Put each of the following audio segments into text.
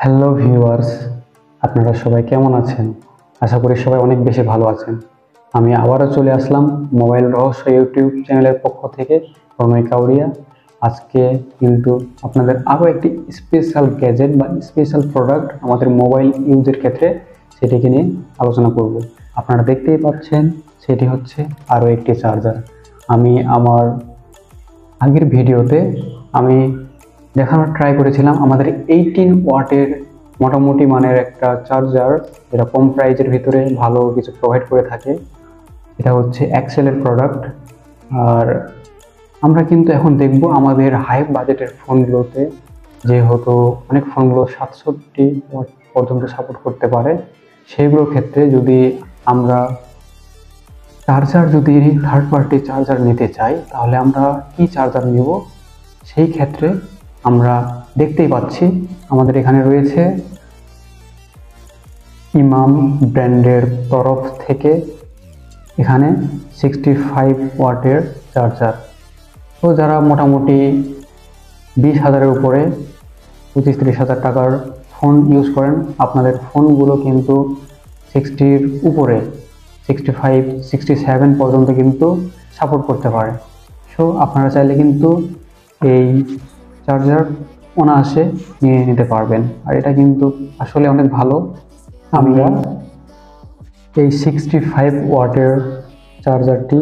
Hello viewers, আপনারা সবাই কেমন আছেন? আশা করি সবাই অনেক বেশি ভালো আছেন। আমি আবারও চলে আসলাম মোবাইল রহস্য ইউটিউব চ্যানেলের পক্ষ থেকে, প্রণয় কাউরিয়া। আজকে কিন্তু আপনাদের আরও একটি স্পেশাল গ্যাজেট বা স্পেশাল প্রোডাক্ট আমাদের মোবাইল ইউজের ক্ষেত্রে সেটিকে নিয়ে আলোচনা করব। আপনারা দেখতেই পাচ্ছেন সেটি হচ্ছে আরও একটি চার্জার। আমি আমার আগের ভিডিওতে আমি দেখানোর ট্রাই করেছিলাম আমাদের 18 ওয়াটের মোটামুটি মানের একটা চার্জার, যেটা কম প্রাইজের ভিতরে ভালো কিছু প্রোভাইড করে থাকে। এটা হচ্ছে এক্সেলের প্রোডাক্ট। আর আমরা কিন্তু এখন দেখব আমাদের হাই বাজেটের ফোনগুলোতে, যেহেতু অনেক ফোনগুলো 67 ওয়াট পর্যন্ত সাপোর্ট করতে পারে, সেইগুলোর ক্ষেত্রে যদি আমরা চার্জার যদি থার্ড পার্টি চার্জার নিতে চাই, তাহলে আমরা কি চার্জার নেব। সেই ক্ষেত্রে আমরা দেখতেই পাচ্ছি আমাদের এখানে রয়েছে ইমাম ব্র্যান্ডের তরফ থেকে এখানে 65 ওয়াটের চার্জার। তো যারা মোটামুটি 20,000-এর উপরে 25-30,000 টাকার ফোন ইউজ করেন, আপনাদের ফোনগুলো কিন্তু 60-র উপরে 65, 67 পর্যন্ত কিন্তু সাপোর্ট করতে পারে। সো আপনারা চাইলে কিন্তু এই চার্জার অনায়াসে নিয়ে নিতে পারবেন। আর এটা কিন্তু আসলে অনেক ভালো। আমরা এই 65 ওয়াটের চার্জারটি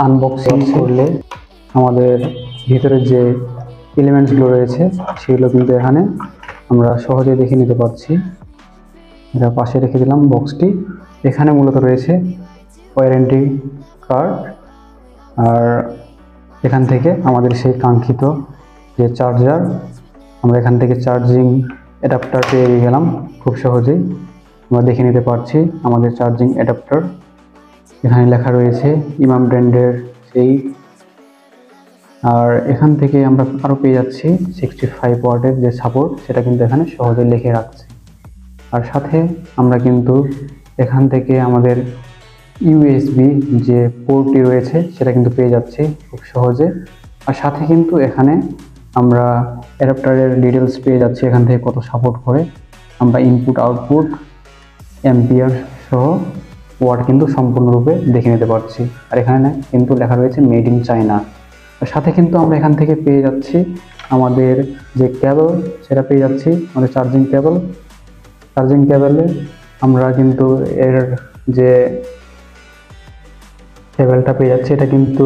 আনবক্সিং করলে আমাদের ভিতরে যে এলিমেন্টসগুলো রয়েছে সেগুলো কিন্তু এখানে আমরা সহজে দেখে নিতে পারছি। এটা পাশে রেখে দিলাম বক্সটি। এখানে মূলত রয়েছে ওয়ারেন্টি কার্ড, আর এখান থেকে আমাদের সেই কাঙ্ক্ষিত যে চার্জার, আমরা এখান থেকে চার্জিং অ্যাডাপ্টার পেয়ে গেলাম খুব সহজেই। আমরা দেখে নিতে পারছি আমাদের চার্জিং অ্যাডাপ্টার। এখানে লেখা রয়েছে ইমাম ব্র্যান্ডের সেই। আর এখান থেকে আমরা আরও পেয়ে যাচ্ছি 65 ওয়াটের যে সাপোর্ট, সেটা কিন্তু এখানে সহজে লিখে রাখছে। আর সাথে আমরা কিন্তু এখান থেকে আমাদের ইউএসবি যে পোর্টটি রয়েছে সেটা কিন্তু পেয়ে যাচ্ছি খুব সহজে। আর সাথে কিন্তু এখানে আমরা অ্যাডাপ্টারের ডিটেলস পেয়ে যাচ্ছি, এখান থেকে কত সাপোর্ট করে। আমরা ইনপুট আউটপুট অ্যাম্পিয়ার সহ ওয়াট কিন্তু সম্পূর্ণরূপে দেখে নিতে পারছি। আর এখানে কিন্তু লেখা রয়েছে মেড ইন চায়না। আর সাথে কিন্তু আমরা এখান থেকে পেয়ে যাচ্ছি আমাদের যে কেবল, সেটা পেয়ে যাচ্ছি আমাদের চার্জিং কেবলে আমরা কিন্তু এর যে কেবলটা পেয়ে যাচ্ছি, এটা কিন্তু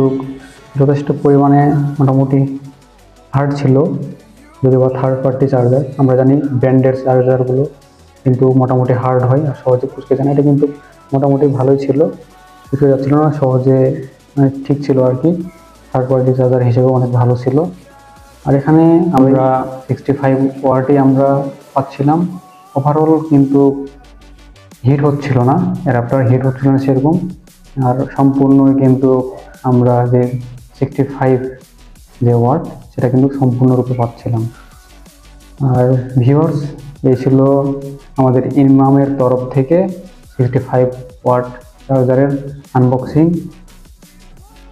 যথেষ্ট পরিমাণে মোটামুটি হার্ড ছিল। যদি বা থার্ড পার্টি চার্জার, আমরা জানি ব্র্যান্ডের চার্জারগুলো কিন্তু মোটামুটি হার্ড হয় আর সহজে কুচকে যায় না। এটা কিন্তু মোটামুটি ভালোই ছিল, কুচকে যাচ্ছিল না, সহজে ঠিক ছিল আর কি। থার্ড পার্টি চার্জার হিসেবে অনেক ভালো ছিল। আর এখানে আমরা 65 ওয়াটই আমরা পাচ্ছিলাম। ওভারঅল কিন্তু হিট হচ্ছিল না, অ্যাডাপ্টার হিট হচ্ছিল না সেরকম। আর সম্পূর্ণ কিন্তু আমরা যে 65 যে ওয়াট, সেটা কিন্তু সম্পূর্ণরূপে পাচ্ছিলাম। আর ভিউয়ার্স, এই ছিল আমাদের ইমামের তরফ থেকে 65 ওয়াট চার্জারের আনবক্সিং।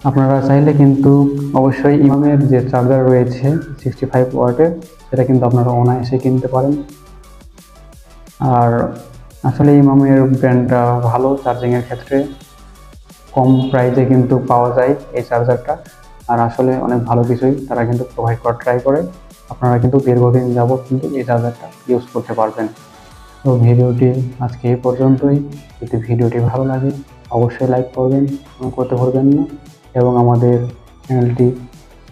আপনারা চাইলে কিন্তু অবশ্যই ইমামের যে চার্জার রয়েছে 65 ওয়াটের, সেটা কিন্তু আপনারা অনায়াসে কিনতে পারেন। আর আসলে ইমামের ব্র্যান্ডটা ভালো চার্জিংয়ের ক্ষেত্রে, কম প্রাইসে কিন্তু পাওয়া যায় এই চার্জারটা। আর আসলে অনেক ভালো কিছুই তারা কিন্তু প্রোভাইড করার ট্রাই করে। আপনারা কিন্তু দীর্ঘদিন যাবত কিন্তু এই চার্জারটা ইউজ করতে পারবেন। তো ভিডিওটি আজকে এই পর্যন্তই। যদি ভিডিওটি ভালো লাগে অবশ্যই লাইক করবেন, করতে ভুলবেন না, এবং আমাদের চ্যানেলটি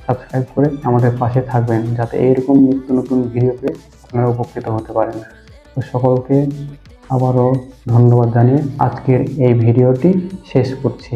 সাবস্ক্রাইব করে আমাদের পাশে থাকবেন, যাতে এইরকম নিত্য নতুন ভিডিওতে আপনারা উপকৃত হতে পারেন। তো সকলকে আবারও ধন্যবাদ জানিয়ে আজকের এই ভিডিওটি শেষ করছি।